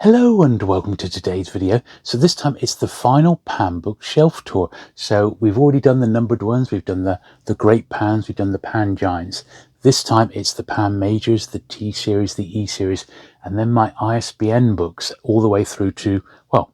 Hello and welcome to today's video. So this time it's the final Pan book shelf tour. So we've already done the numbered ones, we've done the great Pans, we've done the Pan giants. This time it's the Pan majors, the T series, the E series, and then my ISBN books all the way through to, well,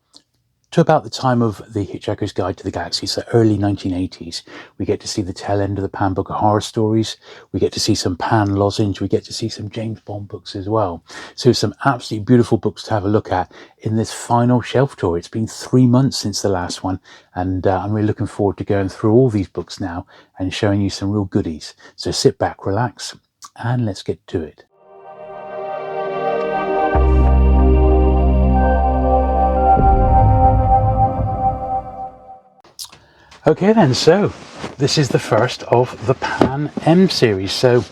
to about the time of The Hitchhiker's Guide to the Galaxy, so early 1980s. We get to see the tail end of the Pan Book of Horror Stories. We get to see some Pan Lozenge. We get to see some James Bond books as well. So some absolutely beautiful books to have a look at in this final shelf tour. It's been 3 months since the last one, and I'm really looking forward to going through all these books now and showing you some real goodies. So sit back, relax, and let's get to it. Okay then, so this is the first of the Pan M series. So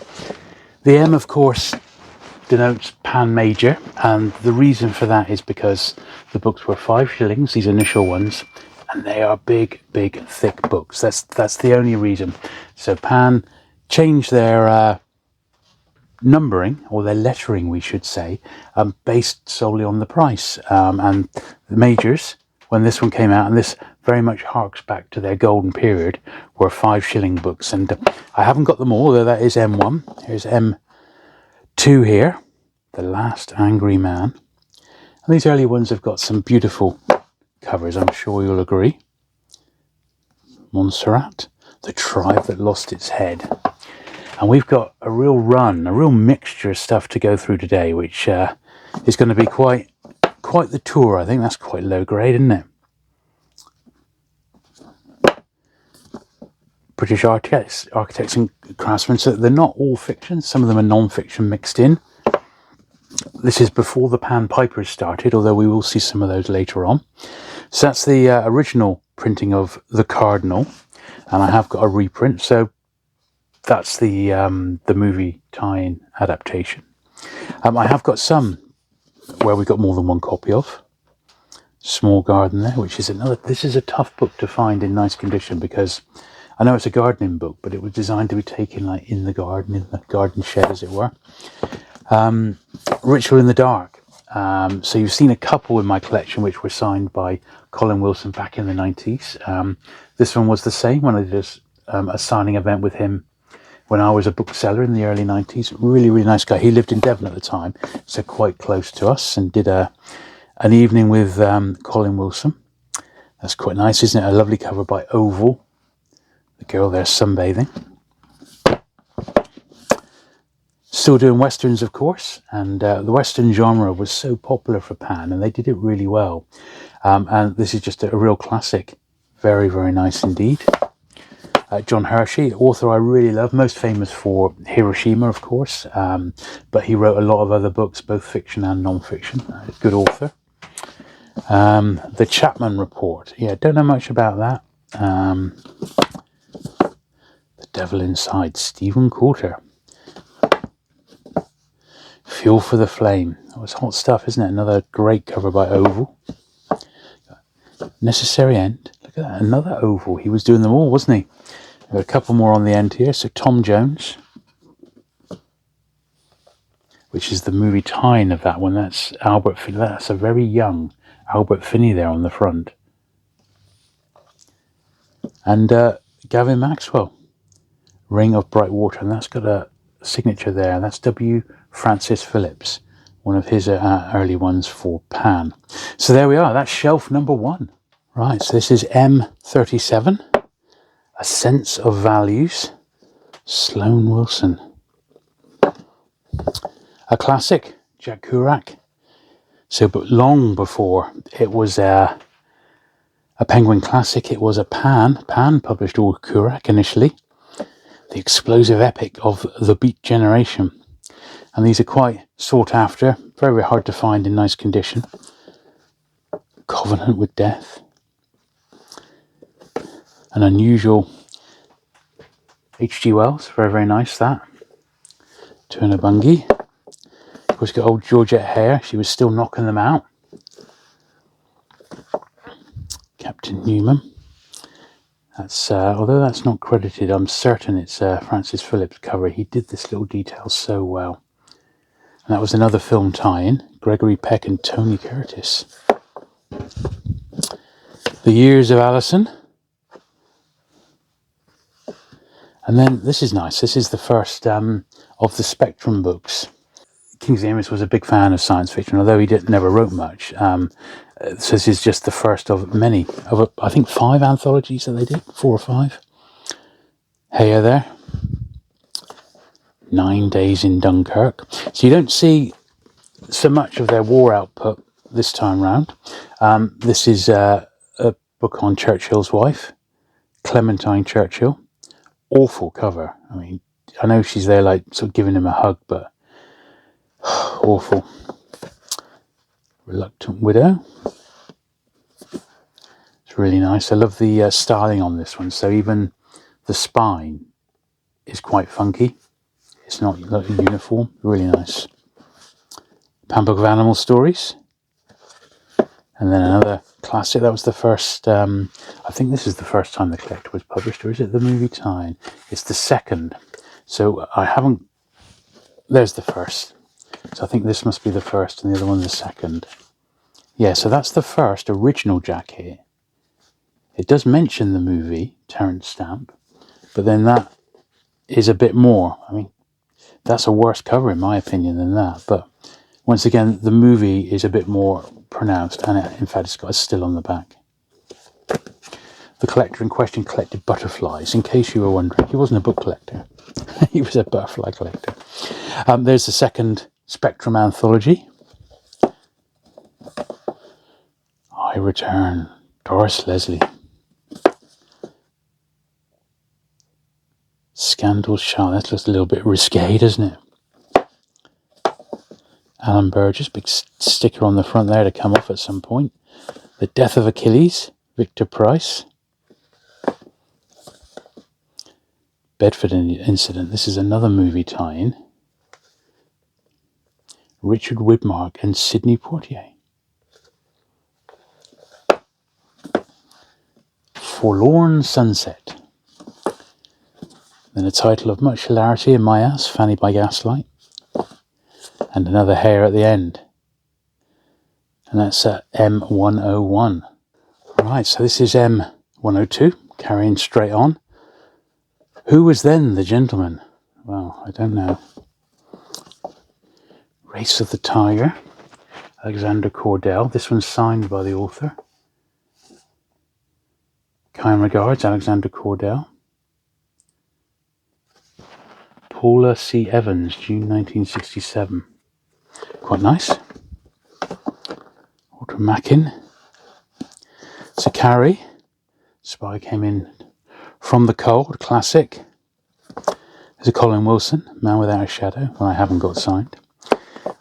the M, of course, denotes Pan Major, and the reason for that is because the books were 5 shillings, these initial ones, and they are big, thick books. That's the only reason. So Pan changed their numbering, or their lettering, we should say, based solely on the price. And the majors, when this one came out, and this very much harks back to their golden period, were 5 shilling books. And I haven't got them all, though that is M1. Here's M2 here, The Last Angry Man. And these early ones have got some beautiful covers, I'm sure you'll agree. Montserrat, The Tribe That Lost Its Head. And we've got a real run, a real mixture of stuff to go through today, which is going to be quite the tour. I think that's quite low grade, isn't it? British architects and craftsmen, so they're not all fiction. Some of them are non-fiction mixed in. This is before the Pan Pipers started, although we will see some of those later on. So that's the original printing of The Cardinal, and I have got a reprint, so that's the movie tie-in adaptation. I have got some where we got more than one copy of. Small Garden there, which is another. This is a tough book to find in nice condition, because I know it's a gardening book, but it was designed to be taken like in the garden shed, as it were. Ritual in the Dark. So you've seen a couple in my collection which were signed by Colin Wilson back in the 90s. This one was the same when I did a signing event with him when I was a bookseller in the early 90s. Really nice guy. He lived in Devon at the time, so quite close to us, and did an evening with Colin Wilson. That's quite nice, isn't it? A lovely cover by Oval. The girl there sunbathing. Still doing westerns, of course, and the western genre was so popular for Pan, and they did it really well. And this is just a real classic. Very nice indeed. John Hershey, author I really love, most famous for Hiroshima, of course, but he wrote a lot of other books, both fiction and non-fiction. Good author. The Chapman Report. Yeah, don't know much about that. The Devil Inside, Stephen Coulter. Fuel for the Flame. Oh, it's hot stuff, isn't it? Another great cover by Oval. Necessary End. Look at that, another Oval. He was doing them all, wasn't he? Got a couple more on the end here. So Tom Jones, which is the movie tie-in of that one. That's Albert Finney. That's a very young Albert Finney there on the front. And Gavin Maxwell, Ring of Bright Water, and that's got a signature there. That's W. Francis Phillips, one of his early ones for Pan. So there we are. That's shelf number 1. Right, so this is M37. A Sense of Values, Sloan Wilson. A classic, Jack Kerouac. So, but long before it was a Penguin classic, it was a Pan. Pan published all Kerouac initially. The explosive epic of the Beat Generation. And these are quite sought after, very hard to find in nice condition. Covenant with Death. An unusual H.G. Wells, very nice that. Turner Bungay. Of course, got old Georgette Hare, she was still knocking them out. Captain Newman. That's although that's not credited, I'm certain it's Francis Phillips' cover. He did this little detail so well. And that was another film tie-in, Gregory Peck and Tony Curtis. The Years of Alison. And then this is nice. This is the first of the Spectrum books. Kingsley Amis was a big fan of science fiction, although he never wrote much. So this is just the first of many, of I think 5 anthologies that they did, 4 or 5. Heya there. 9 Days in Dunkirk. So you don't see so much of their war output this time round. This is a book on Churchill's wife, Clementine Churchill. Awful cover. I mean, I know she's there like sort of giving him a hug, but awful. Reluctant Widow. It's really nice. I love the styling on this one. So even the spine is quite funky. It's not like a uniform. Really nice. Handbook of Animal Stories. And then another classic. That was the first, I think this is the first time the collector was published, or is it the movie tie-in? It's the second. So I haven't, there's the first. So I think this must be the first and the other one the second. Yeah, so that's the first original Jack here. It does mention the movie, Terence Stamp, but then that is a bit more. I mean, that's a worse cover in my opinion than that. But once again, the movie is a bit more pronounced, and in fact it's got a still on the back. The collector in question collected butterflies, in case you were wondering. He wasn't a book collector. He was a butterfly collector. There's the second Spectrum anthology. I Return, Doris Leslie. Scandal Charlotte. That looks a little bit risque, doesn't it? Alan Burgess, big sticker on the front there to come off at some point. The Death of Achilles, Victor Price. Bedford Incident. This is another movie tie-in. Richard Widmark and Sidney Poitier. Forlorn Sunset. Then a title of much hilarity in my ass, Fanny by Gaslight. And another hair at the end. And that's M101. Right, so this is M102, carrying straight on. Who was then the gentleman? Well, I don't know. Race of the Tiger, Alexander Cordell. This one's signed by the author. Kind regards, Alexander Cordell. Paula C. Evans, June 1967. Quite nice. Walter Mackin. Sakari. Spy Came In From the Cold, classic. There's a Colin Wilson, Man Without a Shadow, one I haven't got signed.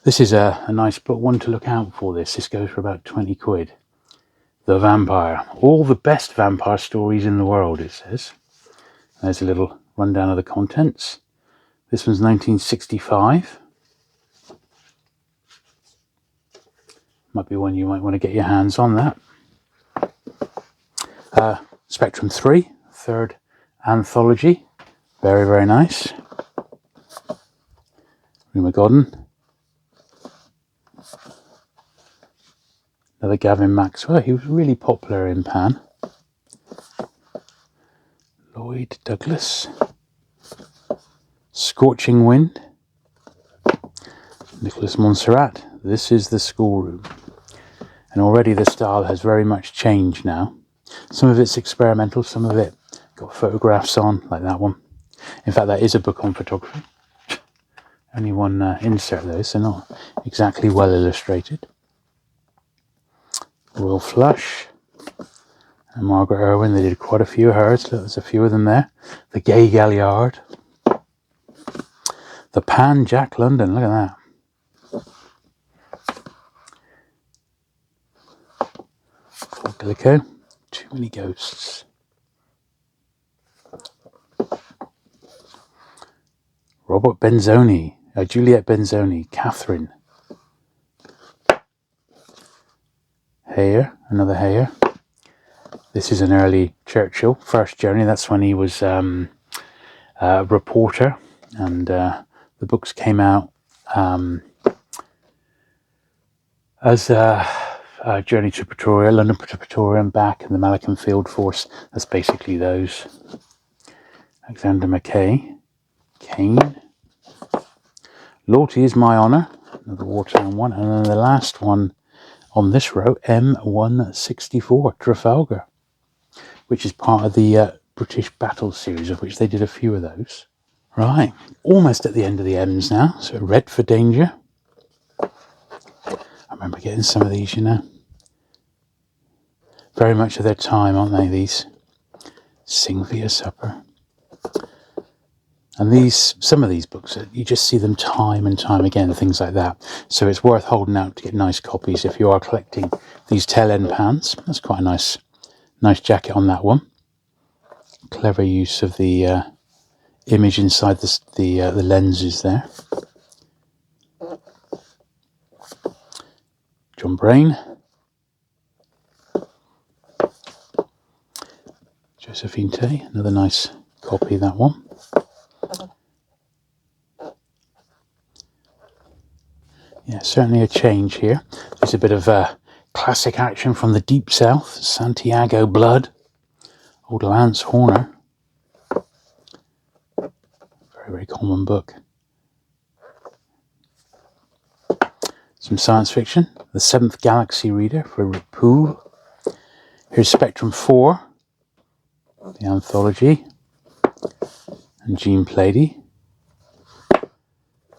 This is a nice book, one to look out for this. This goes for about 20 quid. The Vampire. All the best vampire stories in the world, it says. There's a little rundown of the contents. This one's 1965. Might be one you might want to get your hands on, that. Spectrum 3, third anthology. Very, very nice. Ruma Godden. Another Gavin Maxwell. He was really popular in Pan. Lloyd Douglas. Scorching Wind. Nicholas Montserrat. This is the schoolroom. And already the style has very much changed now. Some of it's experimental, some of it got photographs on, like that one. In fact, that is a book on photography. Only one insert though, so not exactly well illustrated. Royal Flush. And Margaret Irwin, they did quite a few of hers. Look, there's a few of them there. The Gay Galliard. The Pan Jack London, look at that. Gillico. Too Many Ghosts. Robert Benzoni, Juliette Benzoni, Catherine. Hare, another Hare. This is an early Churchill, first journey. That's when he was a reporter, and the books came out as Journey to Pretoria, London to Pretoria and back, and the Malaccan Field Force. That's basically those. Alexander Mackay, Kane. Loyalty is my honour, another wartime one, and then the last one on this row, M164, Trafalgar, which is part of the British Battle series, of which they did a few of those. Right, almost at the end of the M's now, so Red for Danger. I remember getting some of these, you know. Very much of their time, aren't they, these? Sing for Your Supper. And these, some of these books, you just see them time and time again, things like that. So it's worth holding out to get nice copies if you are collecting these tail end pans. That's quite a nice jacket on that one. Clever use of the image inside the lenses there. John Brain. Josephine Tay, another nice copy of that one. Yeah, certainly a change here. There's a bit of classic action from the Deep South, Santiago Blood, old Lance Horner. Very, very common book. Some science fiction, The Seventh Galaxy Reader for Ripoll. Here's Spectrum 4, the Anthology, and Jean Plady,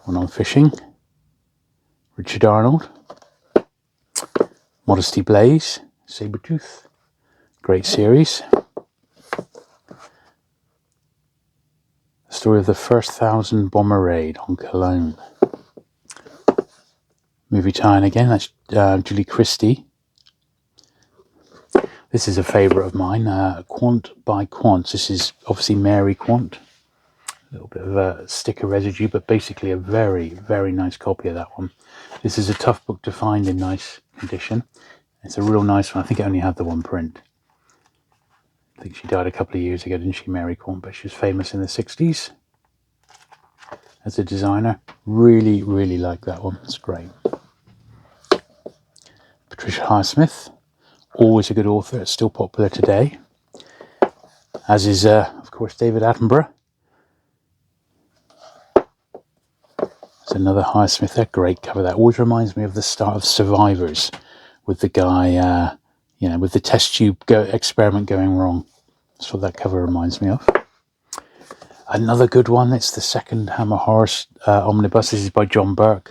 one on fishing. Richard Arnold, Modesty Blaze, Sabretooth, great series. The story of the first 1,000 bomber raid on Cologne. Movie tie-in again, that's Julie Christie. This is a favourite of mine, Quant by Quant. This is obviously Mary Quant. A little bit of a sticker residue, but basically a very, very nice copy of that one. This is a tough book to find in nice condition. It's a real nice one. I think I only had the one print. I think she died a couple of years ago, didn't she, Mary Quant? But she was famous in the 60s as a designer. Really, really like that one. It's great. Patricia Highsmith, always a good author. It's still popular today. As is, of course, David Attenborough. There's another Highsmith there. Great cover. That always reminds me of the start of Survivors, with the guy, with the test tube experiment going wrong. That's what that cover reminds me of. Another good one. It's the second Hammer Horror omnibus. This is by John Burt.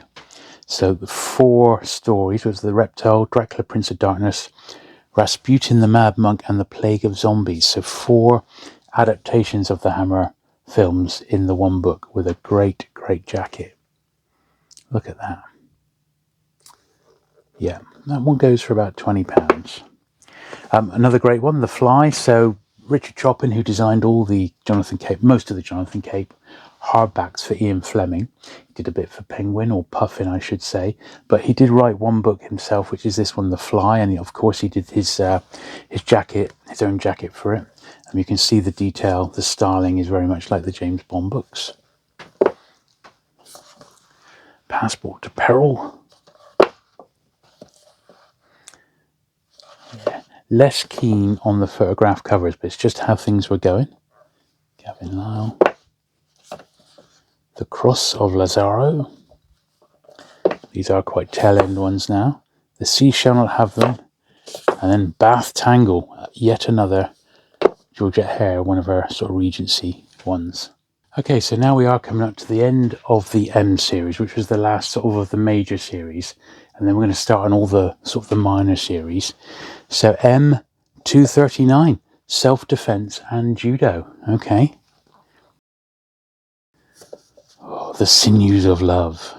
So the 4 stories was The Reptile, Dracula, Prince of Darkness, Rasputin, the Mad Monk, and The Plague of Zombies. So 4 adaptations of the Hammer films in the one book with a great, great jacket. Look at that. Yeah, that one goes for about £20. Another great one, The Fly. So Richard Chopin, who designed all the Jonathan Cape, most of the Jonathan Cape hardbacks for Ian Fleming. He did a bit for Penguin, or Puffin, I should say. But he did write one book himself, which is this one, The Fly. And of course, he did his jacket, his own jacket for it. And you can see the detail, the styling is very much like the James Bond books. Passport to Peril. Yeah. Less keen on the photograph covers, but it's just how things were going. Gavin Lyle. The Cross of Lazaro. These are quite tail-end ones now. The Sea Shall Not Have Them. And then Bath Tangle, yet another Georgette Hare, one of her sort of Regency ones. Okay, so now we are coming up to the end of the M series, which was the last sort of the major series. And then we're going to start on all the sort of the minor series. So M239, Self-Defense and Judo. Okay. Oh, The Sinews of Love.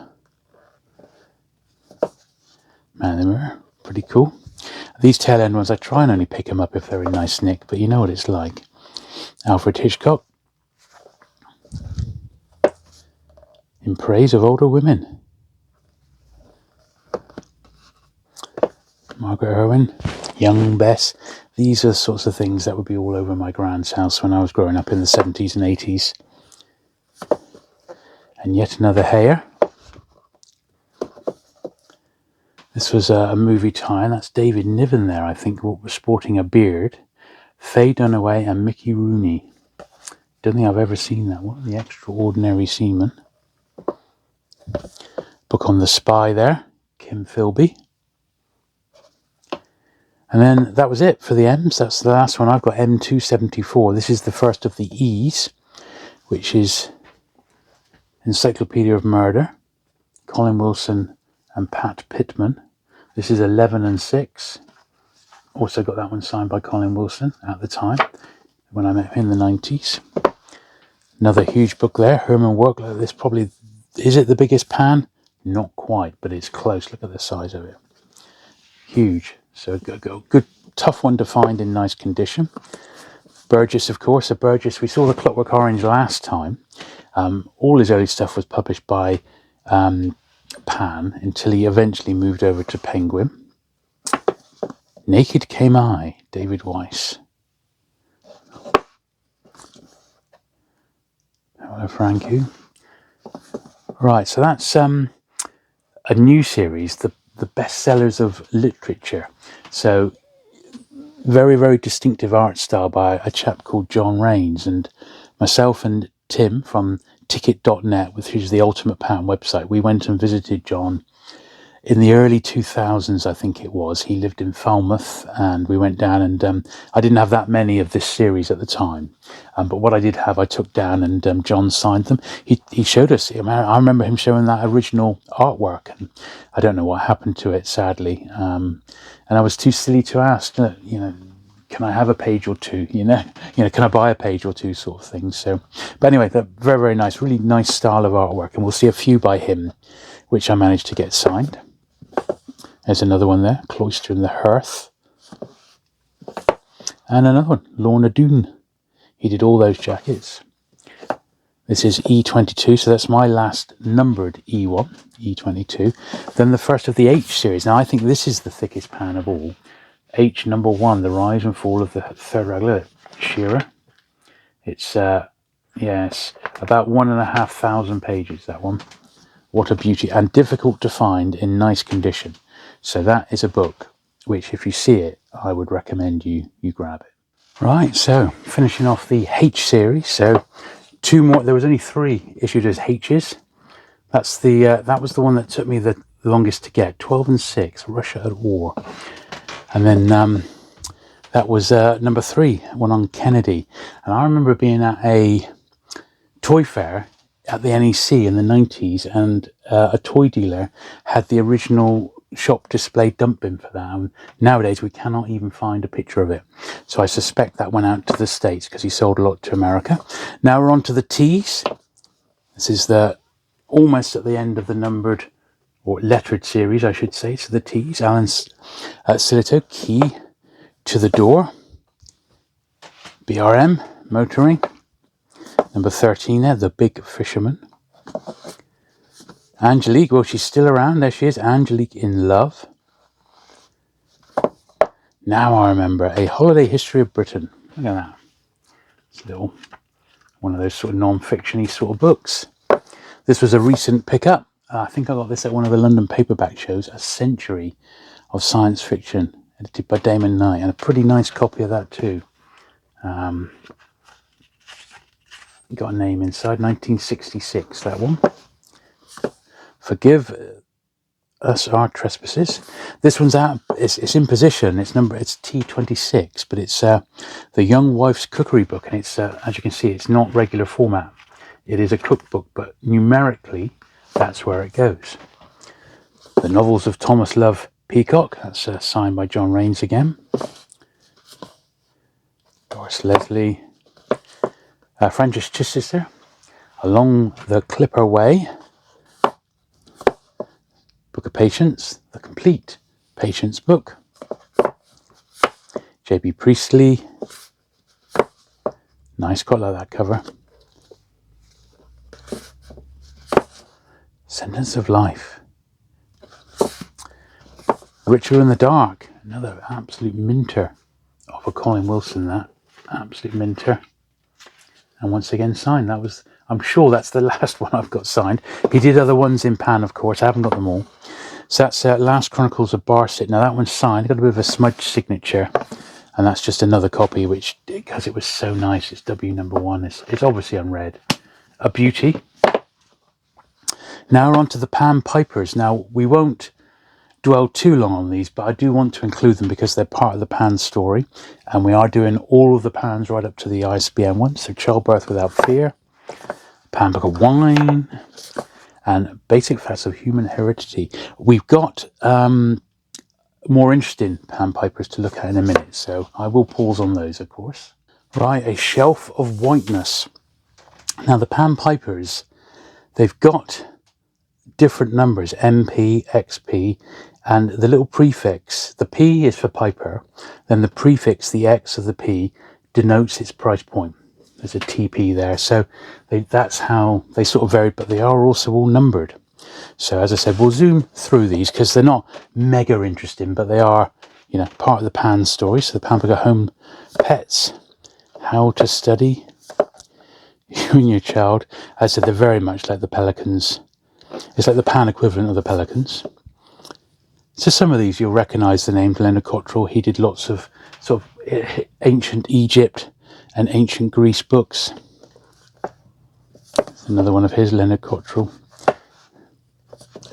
Man in the Mirror, pretty cool. These tail end ones, I try and only pick them up if they're in nice nick, but you know what it's like. Alfred Hitchcock. In Praise of Older Women. Margaret Irwin, Young Bess. These are the sorts of things that would be all over my grand's house when I was growing up in the 70s and 80s. And yet another Hare. This This was a movie tie-in. That's David Niven there, I think, was sporting a beard. Faye Dunaway and Mickey Rooney. Don't think I've ever seen that one. The Extraordinary Seaman. Book on the spy there. Kim Philby. And then that was it for the M's. That's the last one. I've got M274. This is the first of the E's, which is Encyclopedia of Murder. Colin Wilson and Pat Pittman. This is 11 and 6. Also got that one signed by Colin Wilson at the time, when I met him in the 90s. Another huge book there. Herman Worklow. This probably, is it the biggest pan? Not quite, but it's close. Look at the size of it. Huge. So a good, tough one to find in nice condition. Burgess, of course. Burgess, we saw the Clockwork Orange last time. All his early stuff was published by Pan until he eventually moved over to Penguin. Naked Came I, David Weiss. Hello, Frankie. Right, so that's a new series, the Bestsellers of Literature. So very, very distinctive art style by a chap called John Raines, and myself and Tim from ticket.net, which is the Ultimate Pan website, we went and visited John in the early 2000s, I think it was. He lived in Falmouth, and we went down, and I didn't have that many of this series at the time, but what I did have, I took down, and John signed them. He showed us, I remember him showing that original artwork, and I don't know what happened to it, sadly, and I was too silly to ask, can I have a page or two, can I buy a page or two, sort of thing. So, but anyway, they're very, very nice, really nice style of artwork, and we'll see a few by him, which I managed to get signed. There's another one there, Cloister in the Hearth. And another one, Lorna Doone. He did all those jackets. This is E22, so that's my last numbered E1, E22. Then the first of the H series. Now, I think this is the thickest pan of all. H number 1, The Rise and Fall of the Third Reich. Shearer. It's, yes, about 1,500 pages, that one. What a beauty, and difficult to find in nice condition. So that is a book which, if you see it, I would recommend you grab it. Right, so finishing off the H series. So 2 more. There was only 3 issued as H's. That's that was the one that took me the longest to get. 12 and 6, Russia at War. And then that was number 3, one on Kennedy. And I remember being at a toy fair at the NEC in the 90s, and a toy dealer had the original shop display dump bin for that, and nowadays we cannot even find a picture of it, so I suspect that went out to the States because he sold a lot to America. Now we're on to the T's. This is almost at the end of the numbered or lettered series, I should say. So the T's, Alan Silito, Key to the Door, BRM, Motoring. Number 13 there, The Big Fisherman. Angelique, well, she's still around. There she is, Angelique in Love. Now I remember, A Holiday History of Britain. Look at that. It's a little, one of those sort of non-fiction-y sort of books. This was a recent pickup. I think I got this at one of the London paperback shows. A Century of Science Fiction, edited by Damon Knight, and a pretty nice copy of that too. Got a name inside, 1966, that one. Forgive Us Our Trespasses. This one's out, it's in position, it's T26, but it's the Young Wife's Cookery Book, and it's, as you can see, it's not regular format. It is a cookbook, but numerically, that's where it goes. The Novels of Thomas Love Peacock, that's signed by John Raines again. Doris Leslie. Frances Chichester, Along the Clipper Way. Book of Patience, the complete Patience book. J.B. Priestley. Nice, quite like that cover. Sentence of Life. Ritual in the Dark, another absolute minter of a Colin Wilson, that. Absolute minter. And once again signed. That was, I'm sure that's the last one I've got signed. He did other ones in Pan, of course. I haven't got them all. So that's Last Chronicles of Barset. Now that one's signed, got a bit of a smudge signature, and that's just another copy, which, because it was so nice, it's W number 1. It's obviously unread. A beauty. Now we're on to the Pan Pipers. Now we won't dwell too long on these, but I do want to include them because they're part of the Pan story, and we are doing all of the Pans right up to the ISBN one. So Childbirth Without Fear, Pan Book of Wine, and Basic Facts of Human Heredity. We've got more interesting Pan Pipers to look at in a minute, so I will pause on those, of course. Right, A Shelf of Whiteness. Now the Pan Pipers, they've got different numbers, MP, XP, and the little prefix, the P is for Piper, then the prefix, the X of the P, denotes its price point. There's a TP there, so that's how they sort of vary, but they are also all numbered. So as I said, we'll zoom through these because they're not mega interesting, but they are, you know, part of the Pan story. So the Pan Book of Home Pets, How to Study You and Your Child. As I said, they're very much like the Pelicans. It's like the Pan equivalent of the Pelicans. So some of these you'll recognise the name Leonard Cottrell. He did lots of sort of ancient Egypt and ancient Greece books. There's another one of his, Leonard Cottrell.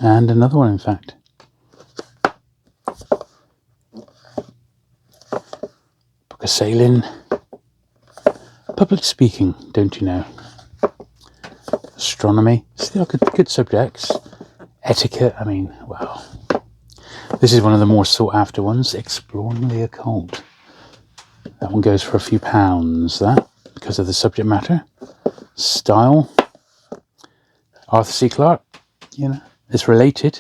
And another one, in fact. Book of Sailing. Public speaking, don't you know? Astronomy. Still good subjects. Etiquette, I mean, wow. This is one of the more sought after ones. Exploring the Occult. That one goes for a few pounds, that, because of the subject matter. Style. Arthur C. Clarke, you know, it's related.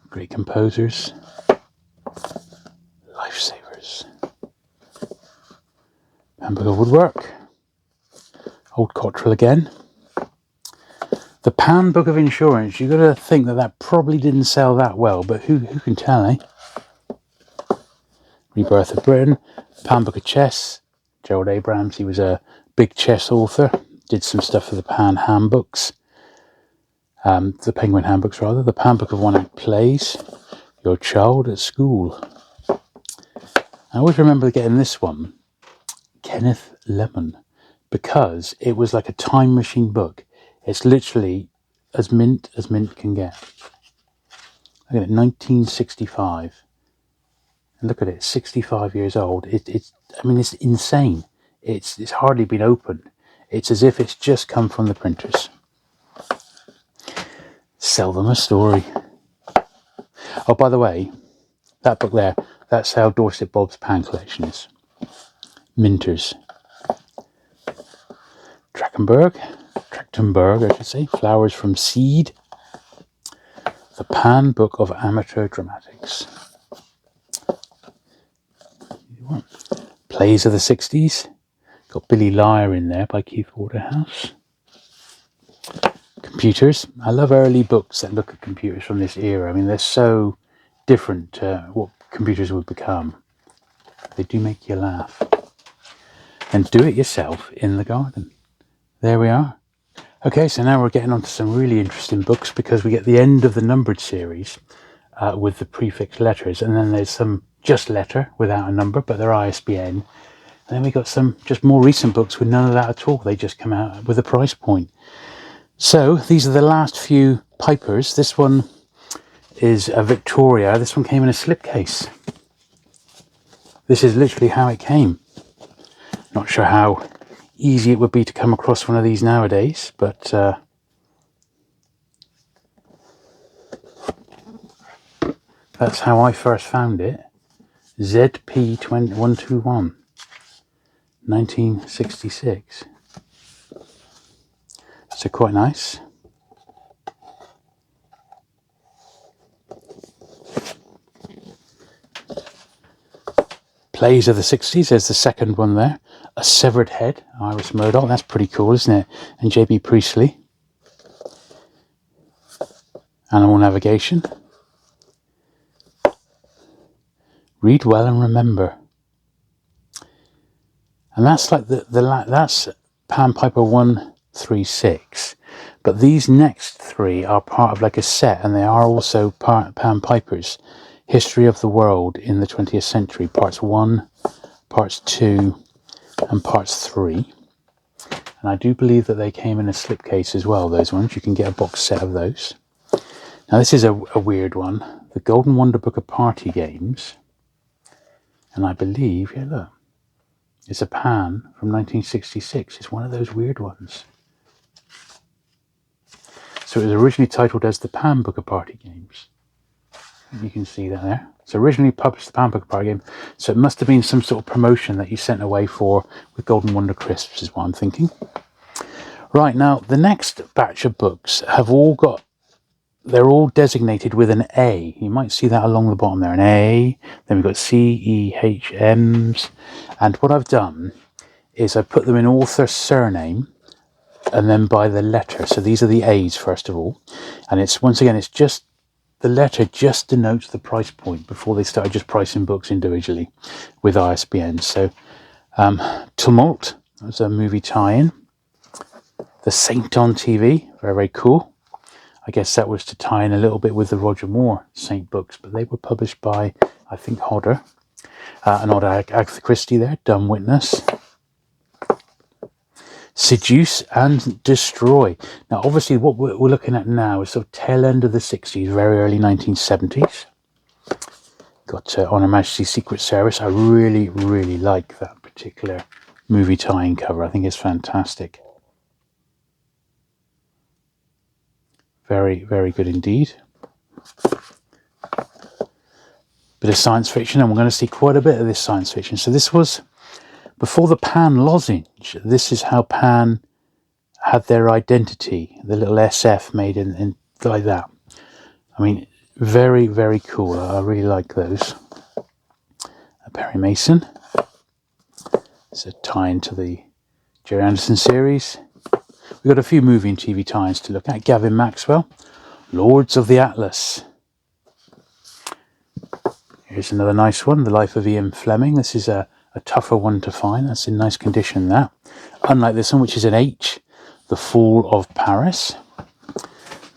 Great composers. Lifesavers. Pan Book of Woodwork. Old Cottrell again. The Pan Book of Insurance. You've got to think that probably didn't sell that well, but who can tell, eh? Rebirth of Britain. Pan Book of Chess. Gerald Abrams, he was a big chess author. Did some stuff for the Pan Handbooks. The Penguin Handbooks, rather. The Pan Book of One-Act Plays. Your Child at School. I always remember getting this one. Kenneth Lemon. Because it was like a time machine book. It's literally as mint can get. Look at it, 1965. And look at it, 65 years old. It's insane. It's hardly been opened. It's as if it's just come from the printers. Sell them a story. Oh, by the way, that book there, that's how Dorset Bob's Pan collection is. Minters. Trachtenberg, I should say. Flowers from Seed. The Pan Book of Amateur Dramatics. Plays of the 60s. Got Billy Liar in there by Keith Waterhouse. Computers. I love early books that look at computers from this era. I mean, they're so different to what computers would become. They do make you laugh. And do it yourself in the garden. There we are. Okay, so now we're getting on to some really interesting books because we get the end of the numbered series with the prefix letters, and then there's some just letter without a number, but they're ISBN. And then we got some just more recent books with none of that at all. They just come out with a price point. So these are the last few Pipers. This one is a Victoria. This one came in a slipcase. This is literally how it came. Not sure how easy it would be to come across one of these nowadays, but that's how I first found it. ZP121, 1966. So quite nice. Plays of the 60s, there's the second one there. A Severed Head, Iris Murdoch, that's pretty cool, isn't it? And J.B. Priestley. Animal Navigation. Read Well and Remember. And that's like that's Pan Piper 1 6. But these next 3 are part of like a set, and they are also Pan Piper's History of the World in the 20th Century, parts 1, parts 2, and parts 3. And I do believe that they came in a slipcase as well, those ones. You can get a box set of those. Now this is a weird one. The Golden Wonder Book of Party Games. And I believe, yeah, look, it's a Pan from 1966. It's one of those weird ones. So it was originally titled as the Pan Book of Party Games. You can see that there. It's originally published the Pan Book of Party Game. So it must have been some sort of promotion that you sent away for with Golden Wonder Crisps is what I'm thinking. Right, now the next batch of books have all got, they're all designated with an A. You might see that along the bottom there, an A. Then we've got C, E, H, M's. And what I've done is I put them in author surname and then by the letter. So these are the A's first of all. And it's, once again, it's just, the letter just denotes the price point before they started just pricing books individually with ISBN. So Tumult, that was a movie tie-in. The Saint on TV, very, very cool. I guess that was to tie in a little bit with the Roger Moore Saint books, but they were published by, I think, Hodder. Another Agatha Christie there, Dumb Witness. Seduce and Destroy. Now, obviously, what we're looking at now is sort of tail end of the 60s, very early 1970s. Got On Her Majesty's Secret Service. I really, really like that particular movie tie-in cover. I think it's fantastic. Very, very good indeed. Bit of science fiction, and we're going to see quite a bit of this science fiction. So this was before the Pan Lozenge. This is how Pan had their identity, the little SF made in like that. I mean, very, very cool. I really like those. Perry Mason. It's a tie-in to the Jerry Anderson series. We've got a few movie and TV tie-ins to look at. Gavin Maxwell, Lords of the Atlas. Here's another nice one, The Life of Ian Fleming. This is a tougher one to find. That's in nice condition, that. Unlike this one, which is an H, The Fall of Paris.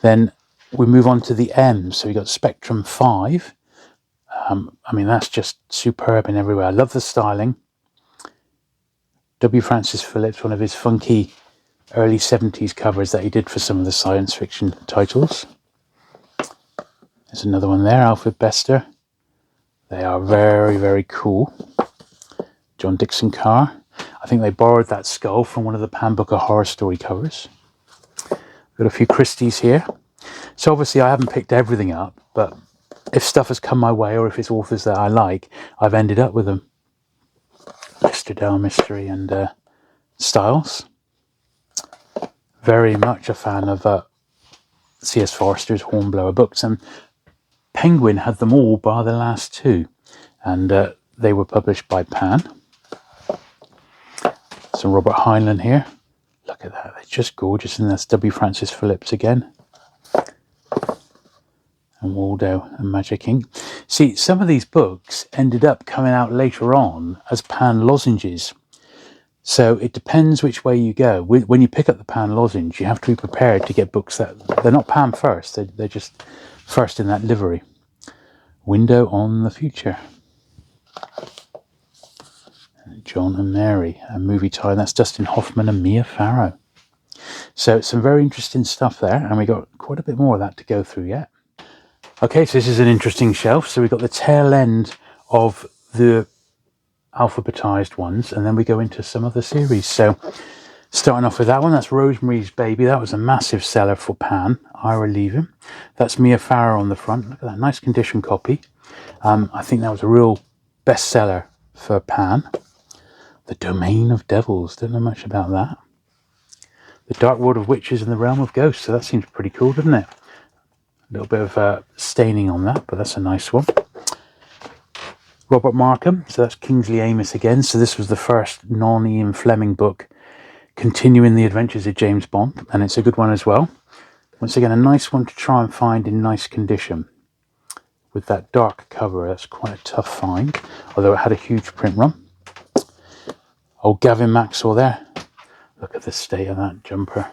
Then we move on to the M. So we've got Spectrum 5. I mean, that's just superb in every way. I love the styling. W. Francis Phillips, one of his funky early 70s covers that he did for some of the science fiction titles. There's another one there, Alfred Bester. They are very, very cool. John Dixon Carr. I think they borrowed that skull from one of the Pan Book of Horror Story covers. Got a few Christies here. So obviously I haven't picked everything up, but if stuff has come my way or if it's authors that I like, I've ended up with them. Mr. Dell Mystery and Styles. Very much a fan of C.S. Forster's Hornblower books, and Penguin had them all bar the last 2, and they were published by Pan. Some Robert Heinlein here. Look at that, they're just gorgeous, and that's W. Francis Phillips again. And Waldo and Magic Ink. See, some of these books ended up coming out later on as Pan lozenges. So it depends which way you go. When you pick up the Pan lozenge, you have to be prepared to get books that they're not Pan first. They're just first in that livery. Window on the Future. John and Mary, a movie tie. That's Dustin Hoffman and Mia Farrow. So some very interesting stuff there, and we got quite a bit more of that to go through yet. Okay, so this is an interesting shelf. So we've got the tail end of the alphabetized ones, and then we go into some of the series. So starting off with that one, that's Rosemary's Baby. That was a massive seller for Pan. Ira Levin. That's Mia Farrow on the front. Look at that nice condition copy. I think that was a real bestseller for Pan. The Domain of Devils. Don't know much about that. The Dark World of Witches and the Realm of Ghosts. So that seems pretty cool, doesn't it? A little bit of staining on that, but that's a nice one. Robert Markham, so that's Kingsley Amis again. So this was the first non-Ian Fleming book continuing the adventures of James Bond, and it's a good one as well. Once again, a nice one to try and find in nice condition. With that dark cover, that's quite a tough find, although it had a huge print run. Old Gavin Maxwell there. Look at the state of that jumper.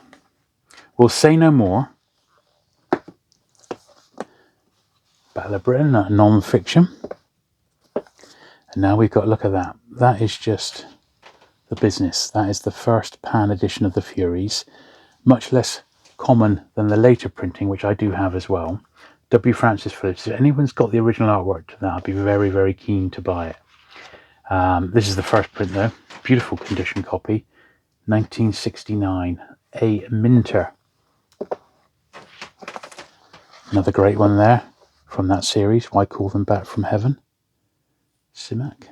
We'll say no more. Battle of Britain, non-fiction. And now we've got to look at that. That is just the business. That is the first Pan edition of the Furies. Much less common than the later printing, which I do have as well. W. Francis Phillips. If anyone's got the original artwork to that, I'd be very, very keen to buy it. This is the first print though. Beautiful condition copy. 1969. A Minter. Another great one there from that series. Why Call Them Back from Heaven? Simak.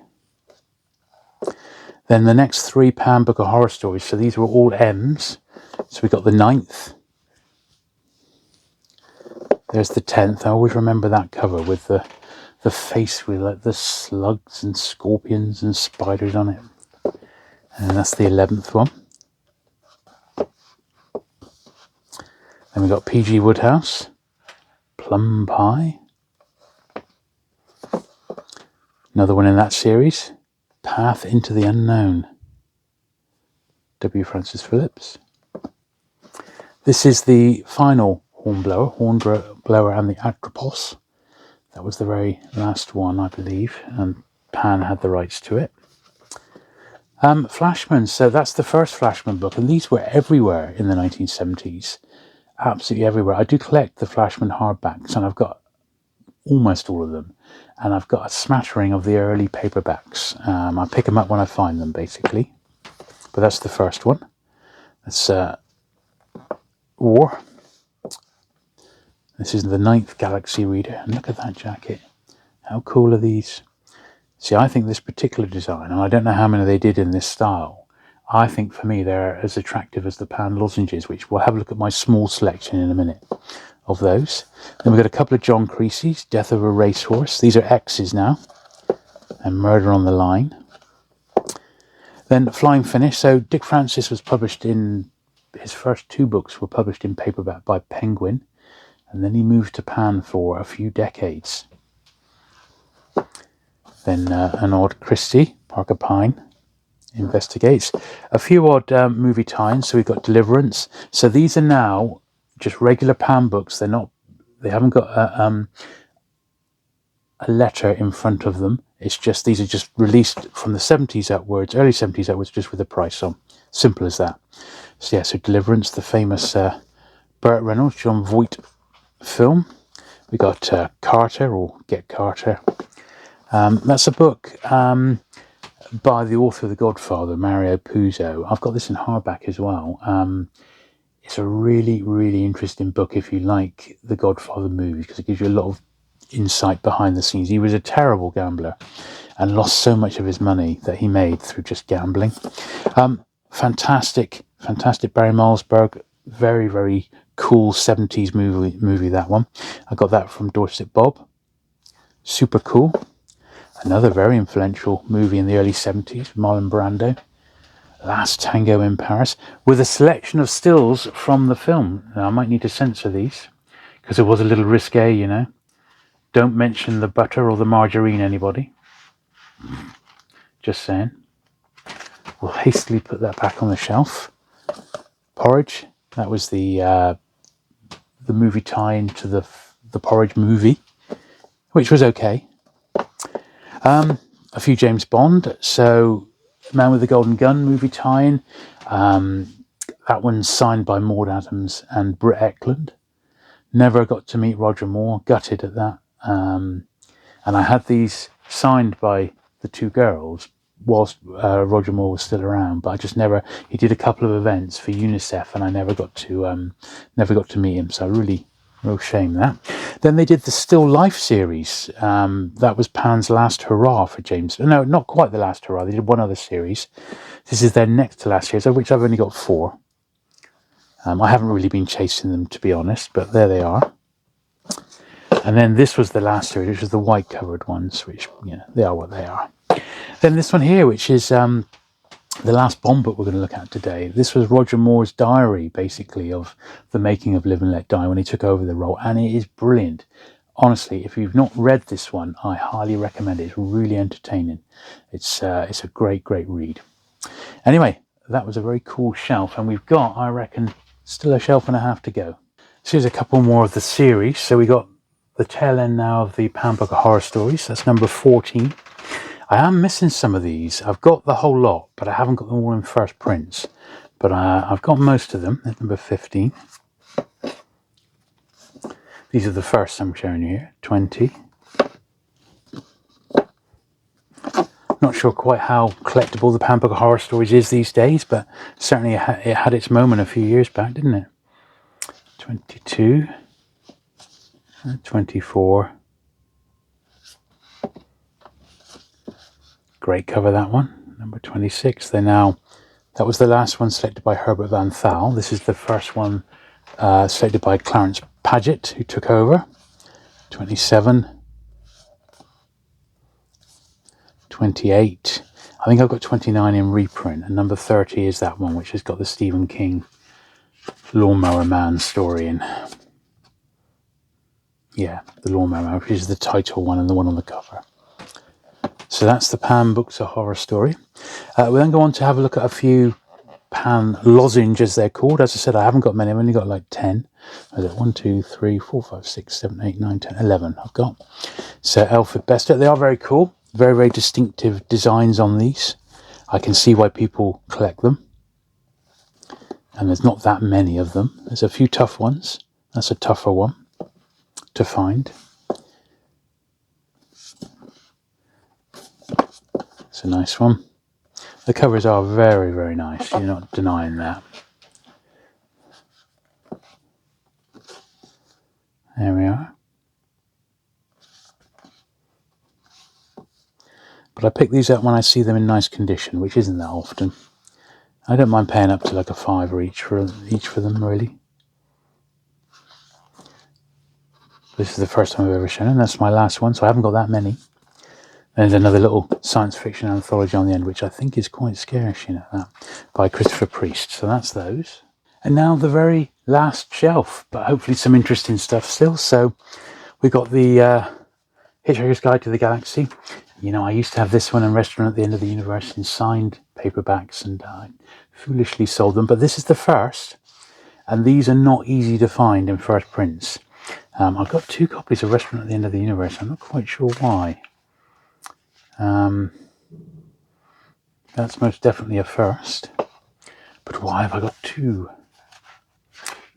Then the next 3 Pan Book of Horror Stories. So these were all M's. So we got the 9th. There's the 10th. I always remember that cover with the face with like the slugs and scorpions and spiders on it. And that's the 11th one. Then we got P.G. Wodehouse. Plum Pie. Another one in that series. Path into the Unknown. W. Francis Phillips. This is the final Hornblower and the Atropos. That was the very last one, I believe, and Pan had the rights to it. Flashman, so that's the first Flashman book, and these were everywhere in the 1970s. Absolutely everywhere. I do collect the Flashman hardbacks, and I've got almost all of them, and I've got a smattering of the early paperbacks. I pick them up when I find them, basically. But that's the first one. That's War. This is the 9th Galaxy Reader, and look at that jacket. How cool are these? See, I think this particular design, and I don't know how many they did in this style, I think for me they're as attractive as the Pan Lozenges, which we'll have a look at my small selection in a minute of those. Then we've got a couple of John Creasy's, Death of a Racehorse. These are X's now, and Murder on the Line. Then Flying Finish. So Dick Francis was published in, his first 2 books were published in paperback by Penguin, and then he moved to Pan for a few decades. Then an odd Christie, Parker Pine Investigates. A few odd movie tie-ins. So we've got Deliverance. So these are now just regular Pan books. They haven't got a letter in front of them. It's just, these are just released from the 70s upwards, early 70s upwards, just with a price on. Simple as that. So yeah, so Deliverance, the famous Burt Reynolds, John Voight film. We got Carter, or Get Carter. That's a book by the author of The Godfather, Mario Puzo. I've got this in hardback as well. It's a really, really interesting book if you like the Godfather movies, because it gives you a lot of insight behind the scenes. He was a terrible gambler and lost so much of his money that he made through just gambling. Fantastic Barry Milesberg. Very, very cool 70s movie, that one. I got that from Dorset Bob. Super cool. Another very influential movie in the early 70s, Marlon Brando. Last Tango in Paris, with a selection of stills from the film. Now, I might need to censor these, because it was a little risque, you know. Don't mention the butter or the margarine, anybody. Just saying. We'll hastily put that back on the shelf. Porridge, that was the movie tie-in to the Porridge movie, which was okay. A few James Bond, so Man with the Golden Gun movie tie-in. That one's signed by Maud Adams and Britt Eklund. Never got to meet Roger Moore, gutted at that. And I had these signed by the 2 girls whilst Roger Moore was still around, but I just never. He did a couple of events for UNICEF, and I never got to meet him. So real shame that. Then they did the Still Life series. That was Pan's last hurrah for James. No, not quite the last hurrah. They did one other series. This is their next to last series, of which I've only got 4. I haven't really been chasing them, to be honest, but there they are. And then this was the last series, which was the white covered ones, which, you know, they are what they are. Then this one here, which is the last Bond book we're going to look at today. This was Roger Moore's diary, basically, of the making of Live and Let Die when he took over the role, and it is brilliant. Honestly, if you've not read this one, I highly recommend it. It's really entertaining. It's a great read. Anyway, that was a very cool shelf, and we've got, I reckon, still a shelf and a half to go. So here's a couple more of the series. So we got the tail end now of the Pan Book of Horror Stories. That's number 14. I am missing some of these. I've got the whole lot, but I haven't got them all in first prints. But I've got most of them. That's number 15. These are the first I'm showing you here. 20. Not sure quite how collectible the Pan Book of Horror Stories is these days, but certainly it had its moment a few years back, didn't it? 22. 24. Great cover, that one. Number 26. That was the last one selected by Herbert Van Thal. This is the first one selected by Clarence Paget, who took over. 27. 28. I think I've got 29 in reprint, and number 30 is that one, which has got the Stephen King Lawnmower Man story in. Yeah, the Lawnmower Man, which is the title one and the one on the cover. So that's the Pan Books of Horror Story. We then go on to have a look at a few Pan Lozenge, as they're called. As I said, I haven't got many. I've only got like 10. I've got 1, 2, 3, 4, 5, 6, 7, 8, 9, 10, 11 I've got. So Alfred Bester. They are very cool. Very, very distinctive designs on these. I can see why people collect them. And there's not that many of them. There's a few tough ones. That's a tougher one to find. It's a nice one. The covers are very, very nice. You're not denying that. There we are. But I pick these up when I see them in nice condition, which isn't that often. I don't mind paying up to like a £5 each for them, really. This is the first time I've ever shown them. That's my last one, so I haven't got that many. There's another little science fiction anthology on the end, which I think is quite scarce, that, by Christopher Priest. So that's those. And now the very last shelf, but hopefully some interesting stuff still. So we've got the Hitchhiker's Guide to the Galaxy. I used to have this one in Restaurant at the End of the Universe in signed paperbacks, and I foolishly sold them. But this is the first, and these are not easy to find in first prints. I've got 2 copies of Restaurant at the End of the Universe. I'm not quite sure why. That's most definitely a first. But why have I got 2?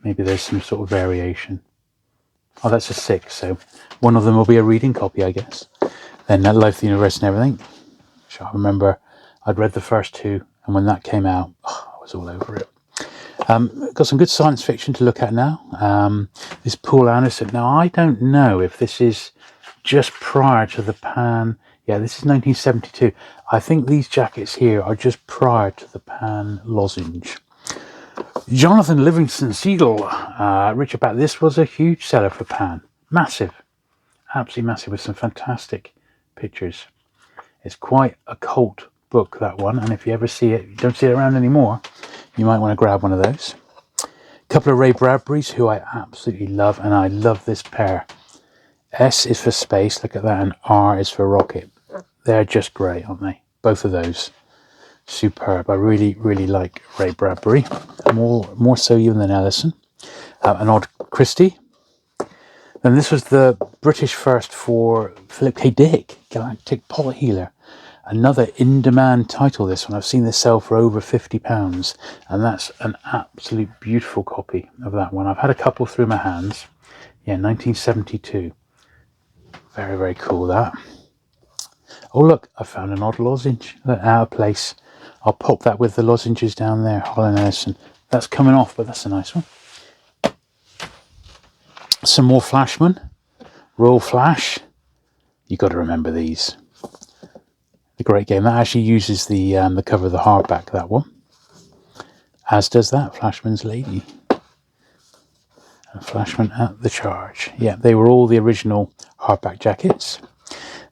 Maybe there's some sort of variation. Oh, that's a 6, so one of them will be a reading copy, I guess. Then Life, the Universe and Everything. So I remember I'd read the first 2, and when that came out, I was all over it. Got some good science fiction to look at now. This Paul Anderson. Now, I don't know if this is just prior to the Pan. Yeah, this is 1972. I think these jackets here are just prior to the Pan Lozenge. Jonathan Livingston Seagull, Richard Back. This was a huge seller for Pan. Massive. Absolutely massive, with some fantastic pictures. It's quite a cult book, that one. And if you ever see it, you don't see it around anymore, you might want to grab one of those. A couple of Ray Bradburys, who I absolutely love. And I love this pair. S is for space, look at that, and R is for rocket. They're just great, aren't they? Both of those. Superb. I really, really like Ray Bradbury. More so even than Ellison. An Odd Christie. And this was the British first for Philip K. Dick, Galactic Pot Healer. Another in-demand title, this one. I've seen this sell for over £50. And that's an absolute beautiful copy of that one. I've had a couple through my hands. Yeah, 1972. Very, very cool, that. Oh, look, I found an odd lozenge. Out of place. I'll pop that with the lozenges down there. Holland Ellison. That's coming off, but that's a nice one. Some more Flashman. Royal Flash. You've got to remember these. The great game. That actually uses the cover of the hardback, that one. As does that, Flashman's Lady. And Flashman at the Charge. Yeah, they were all the original hardback jackets.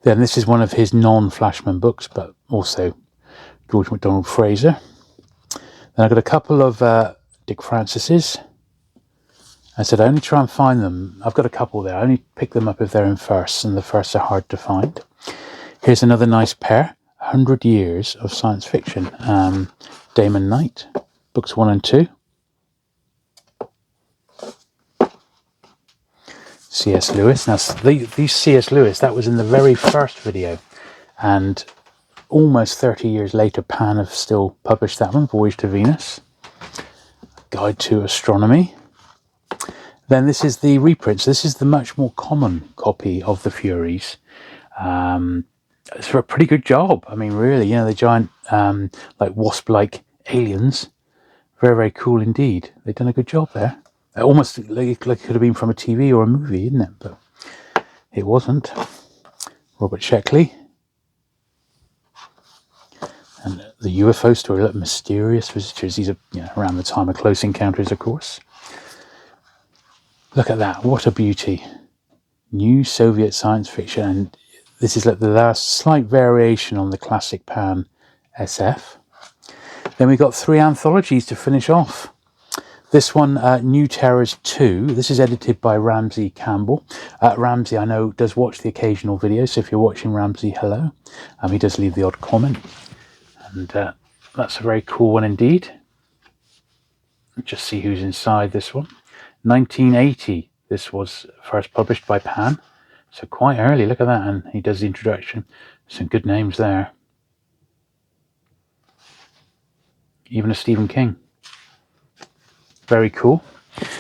Then this is one of his non-Flashman books, but also George MacDonald Fraser. Then I've got a couple of Dick Francis's. I said I only try and find them. I've got a couple there. I only pick them up if they're in firsts, and the firsts are hard to find. Here's another nice pair. 100 Years of Science Fiction. Damon Knight, books 1 and 2. C.S. Lewis. Now, these C.S. Lewis, that was in the very first video. And almost 30 years later, Pan have still published that one, Voyage to Venus. Guide to Astronomy. Then this is the reprints. This is the much more common copy of the Furies. It's a pretty good job. I mean, really, you know, the giant, like wasp-like aliens. Very, very cool indeed. They've done a good job there. Almost like it could have been from a TV or a movie, isn't it? But it wasn't. Robert Sheckley. And the UFO story, look, mysterious visitors. These are, you know, around the time of Close Encounters, of course. Look at that. What a beauty. New Soviet science fiction. And this is like the last slight variation on the classic Pan SF. Then we got 3 anthologies to finish off. This one, New Terrors 2. This is edited by Ramsey Campbell. Ramsey, I know, does watch the occasional video, so if you're watching Ramsey, hello. He does leave the odd comment. And that's a very cool one indeed. Just see who's inside this one. 1980, this was first published by Pan. So quite early, look at that. And he does the introduction. Some good names there. Even a Stephen King. Very cool.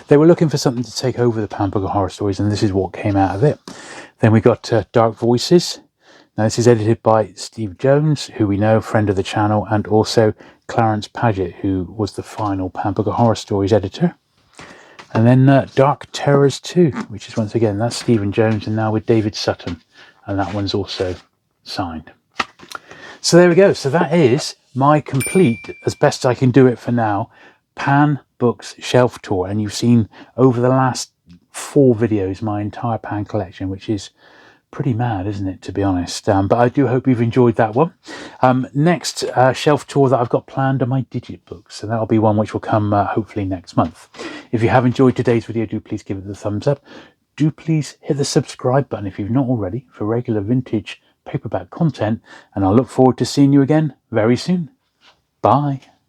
They were looking for something to take over the Pan Book of Horror Stories, and this is what came out of it. Then we got Dark Voices. Now this is edited by Steve Jones, who we know, friend of the channel, and also Clarence Paget, who was the final Pan Book of Horror Stories editor. And then Dark Terrors 2, which is once again, that's Stephen Jones, and now with David Sutton, and that one's also signed. So there we go. So that is my complete, as best I can do it for now, Pan Books shelf tour. And you've seen over the last 4 videos my entire Pan collection, which is pretty mad, isn't it, to be honest? But I do hope you've enjoyed that one. Next shelf tour that I've got planned are my digit books, and that'll be one which will come hopefully next month. If you have enjoyed today's video, do please give it the thumbs up. Do please hit the subscribe button if you've not already for regular vintage paperback content, and I look forward to seeing you again very soon. Bye.